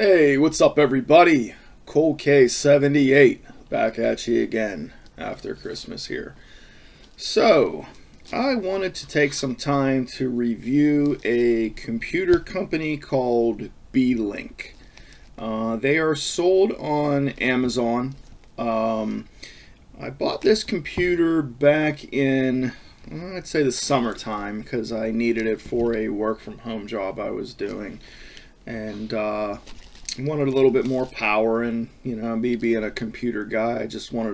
Hey, what's up, everybody? Cole K78 back at you again after Christmas here. So, I wanted to take some time to review a computer company called Beelink. They are sold on Amazon. I bought this computer back in, I'd say, the summertime because I needed it for a work from home job I was doing. And wanted a little bit more power, and me being a computer guy, I just wanted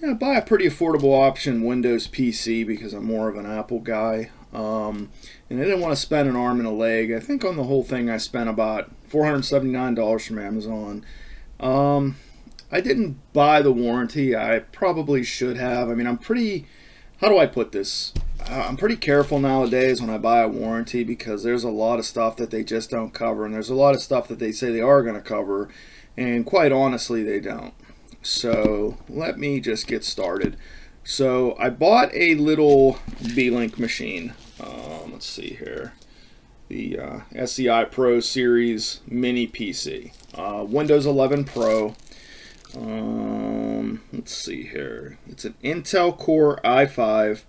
to buy a pretty affordable option Windows PC because I'm more of an Apple guy, and I didn't want to spend an arm and a leg. I think on the whole thing I spent about $479 from Amazon. I didn't buy the warranty. I probably should have. I mean, how do I put this? I'm pretty careful nowadays when I buy a warranty because there's a lot of stuff that they just don't cover, and there's a lot of stuff that they say they are going to cover, and quite honestly they don't. So let me just get started. So I bought a little Beelink machine. Let's see here. The SEI Pro Series Mini PC. Windows 11 Pro. Let's see here. It's an Intel Core i5.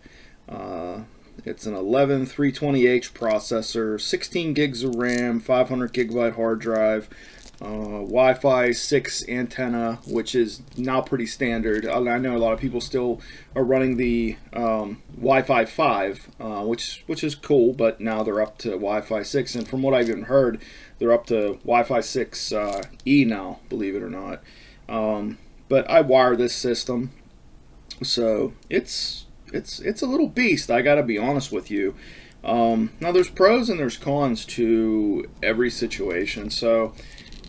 It's an 11320H processor, 16 gigs of RAM, 500 gigabyte hard drive, Wi-Fi 6 antenna, which is now pretty standard. I know a lot of people still are running the Wi-Fi 5, which is cool, but now they're up to Wi-Fi 6, and from what I've even heard, they're up to Wi-Fi 6 E now, believe it or not. But I wire this system, so it's a little beast, I gotta be honest with you. Now there's pros and there's cons to every situation. So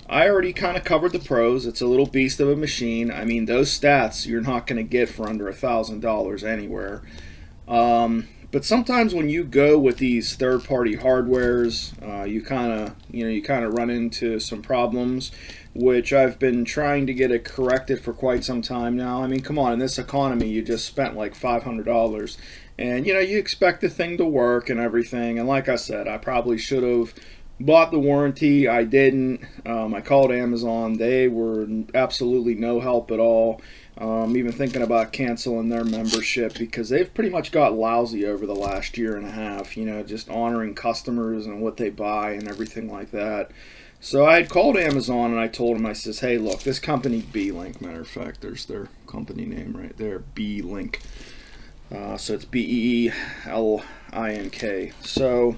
I already kind of covered the pros. It's a little beast of a machine. I mean, those stats you're not going to get for under $1,000 anywhere. But sometimes when you go with these third-party hardwares, you kind of run into some problems, which I've been trying to get it corrected for quite some time now. I mean, come on, in this economy, you just spent like $500, and you expect the thing to work and everything. And like I said, I probably should have bought the warranty. I didn't. I called Amazon. They were absolutely no help at all. Even thinking about canceling their membership because they've pretty much got lousy over the last year and a half, just honoring customers and what they buy and everything like that. So I had called Amazon and I told them, I says, hey, look, this company Beelink, matter of fact, there's their company name right there, Beelink. So it's Beelink. So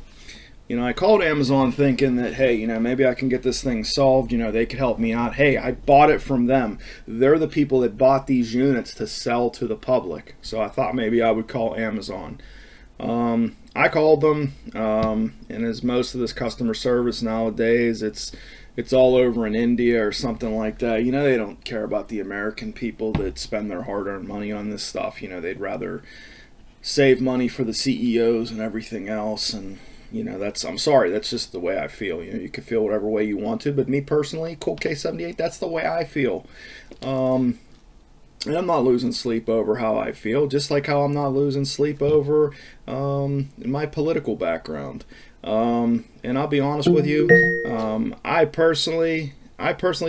I called Amazon thinking that, hey, maybe I can get this thing solved. They could help me out. Hey, I bought it from them. They're the people that bought these units to sell to the public. So I thought maybe I would call Amazon. I called them, and as most of this customer service nowadays, it's all over in India or something like that. They don't care about the American people that spend their hard-earned money on this stuff. They'd rather save money for the CEOs and everything else, and I'm sorry, that's just the way I feel. You can feel whatever way you want to, but me personally, Cole K78, that's the way I feel. And I'm not losing sleep over how I feel, just like how I'm not losing sleep over my political background. And I'll be honest with you, I personally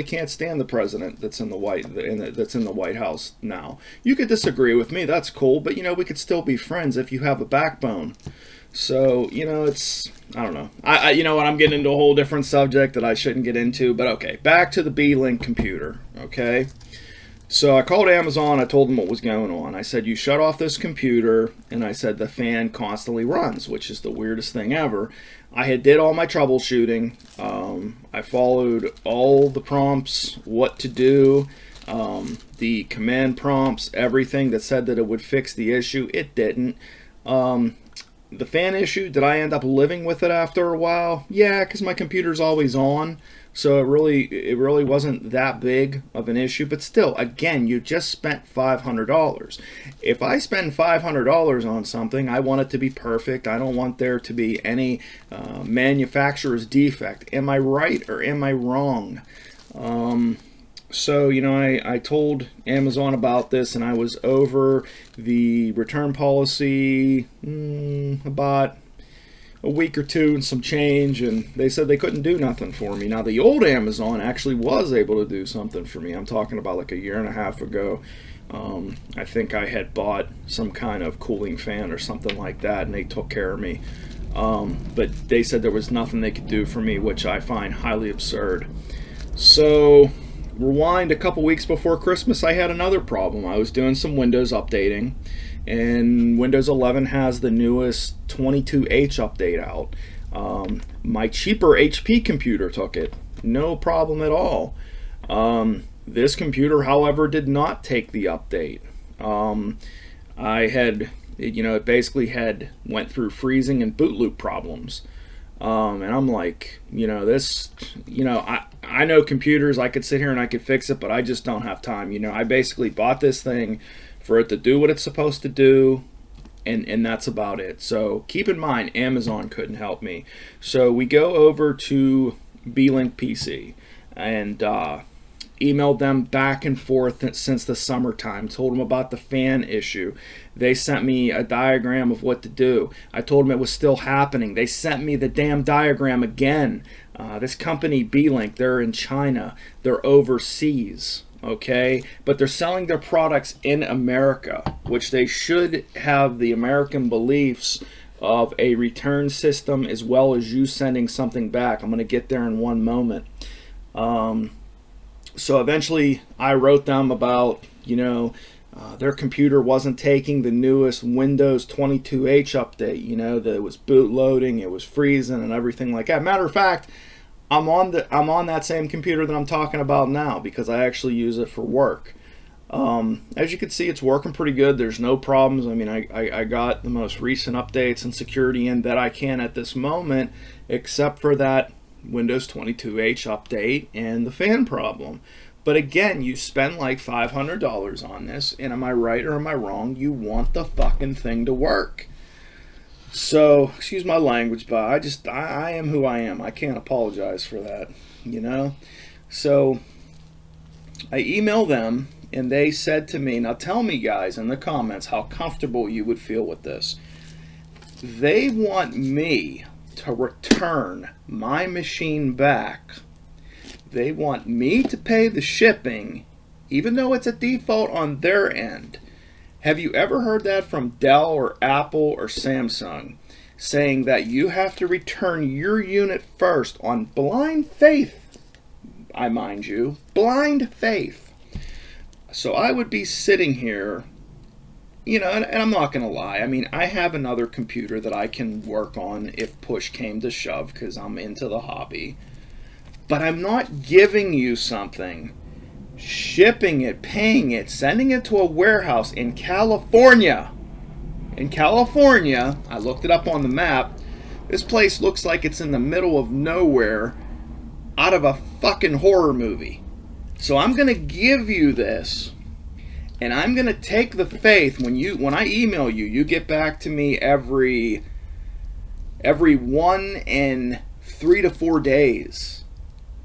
can't stand the president that's in the White House now. You could disagree with me, that's cool, but we could still be friends if you have a backbone. So, I don't know. I what, I'm getting into a whole different subject that I shouldn't get into, but okay, back to the Beelink computer, okay? So I called Amazon, I told them what was going on. I said, you shut off this computer, and I said the fan constantly runs, which is the weirdest thing ever. I had did all my troubleshooting. I followed all the prompts, what to do, the command prompts, everything that said that it would fix the issue. It didn't. The fan issue, did I end up living with it after a while? Yeah, because my computer's always on, so it really wasn't that big of an issue. But still, again, you just spent $500. If I spend $500 on something, I want it to be perfect. I don't want there to be any manufacturer's defect. Am I right or am I wrong? So, I told Amazon about this, and I was over the return policy about a week or two and some change, and they said they couldn't do nothing for me. Now, the old Amazon actually was able to do something for me. I'm talking about like a year and a half ago. I think I had bought some kind of cooling fan or something like that, and they took care of me. But they said there was nothing they could do for me, which I find highly absurd. So, rewind a couple weeks before Christmas, I had another problem. I was doing some Windows updating, and Windows 11 has the newest 22H update out. My cheaper HP computer took it. No problem at all. This computer, however, did not take the update. I had, it basically went through freezing and boot loop problems. And I'm like, I know computers, I could sit here and I could fix it, but I just don't have time. I basically bought this thing for it to do what it's supposed to do, and that's about it. So keep in mind, Amazon couldn't help me. So we go over to Beelink PC and emailed them back and forth since the summertime, told them about the fan issue. They sent me a diagram of what to do. I told them it was still happening. They sent me the damn diagram again. This company, Beelink, they're in China. They're overseas, okay? But they're selling their products in America, which they should have the American beliefs of a return system as well as you sending something back. I'm going to get there in one moment. So eventually I wrote them about, their computer wasn't taking the newest Windows 22H update, that it was boot loading, it was freezing and everything like that. Matter of fact, I'm on that same computer that I'm talking about now because I actually use it for work. As you can see, it's working pretty good. There's no problems. I mean, I got the most recent updates and security in that I can at this moment, except for that Windows 22H update and the fan problem. But again, you spend like $500 on this, and am I right or am I wrong? You want the fucking thing to work. So, excuse my language, but I am who I am. I can't apologize for that, So, I emailed them, and they said to me, now tell me guys in the comments how comfortable you would feel with this. They want me to return my machine back. They want me to pay the shipping, even though it's a default on their end. Have you ever heard that from Dell or Apple or Samsung, saying that you have to return your unit first on blind faith? I mind you, blind faith. So I would be sitting here, and I'm not going to lie. I mean, I have another computer that I can work on if push came to shove because I'm into the hobby. But I'm not giving you something, shipping it, paying it, sending it to a warehouse in California. In California, I looked it up on the map. This place looks like it's in the middle of nowhere out of a fucking horror movie. So I'm going to give you this. And I'm going to take the faith when I email you, you get back to me every 1 and 3 to 4 days.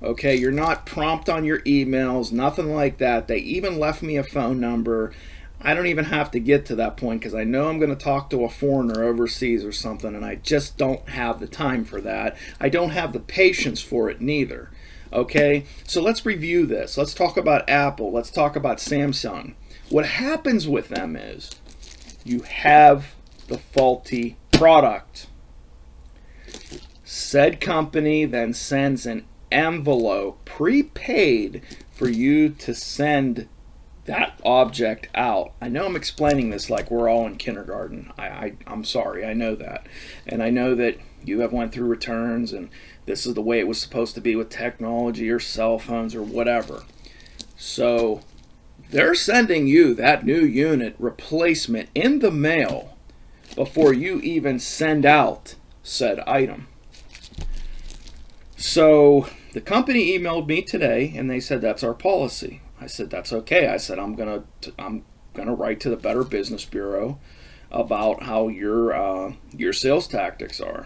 Okay, you're not prompt on your emails, nothing like that. They even left me a phone number. I don't even have to get to that point because I know I'm going to talk to a foreigner overseas or something, and I just don't have the time for that. I don't have the patience for it neither. Okay, so let's review this. Let's talk about Apple. Let's talk about Samsung. What happens with them is you have the faulty product. Said company then sends an envelope prepaid for you to send that object out. I know I'm explaining this like we're all in kindergarten. I'm sorry, I know that. And I know that you have went through returns and this is the way it was supposed to be with technology or cell phones or whatever. So they're sending you that new unit replacement in the mail before you even send out said item. So the company emailed me today and they said that's our policy. I said that's okay. I said I'm gonna write to the Better Business Bureau about how your sales tactics are.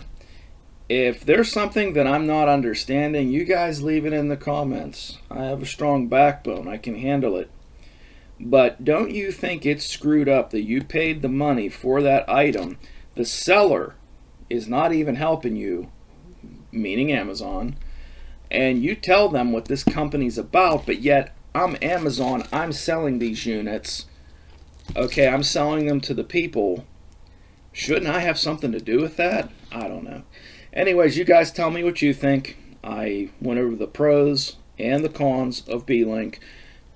If there's something that I'm not understanding, you guys leave it in the comments. I have a strong backbone. I can handle it. But don't you think it's screwed up that you paid the money for that item? The seller is not even helping you, meaning Amazon, and you tell them what this company's about, but yet I'm Amazon, I'm selling these units, okay, I'm selling them to the people, shouldn't I have something to do with that? I don't know. Anyways, you guys tell me what you think. I went over the pros and the cons of Beelink,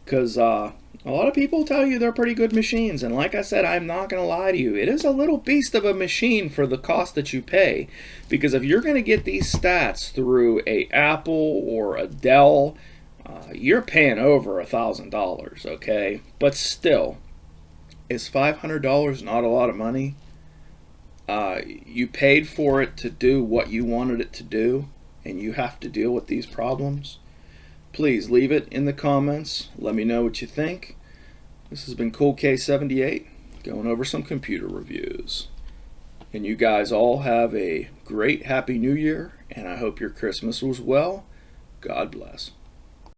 because a lot of people tell you they're pretty good machines, and like I said, I'm not going to lie to you. It is a little beast of a machine for the cost that you pay, because if you're going to get these stats through a Apple or a Dell, you're paying over $1,000, okay? But still, is $500 not a lot of money? You paid for it to do what you wanted it to do, and you have to deal with these problems. Please leave it in the comments. Let me know what you think. This has been Cool K78 going over some computer reviews. And you guys all have a great Happy New Year, and I hope your Christmas was well. God bless.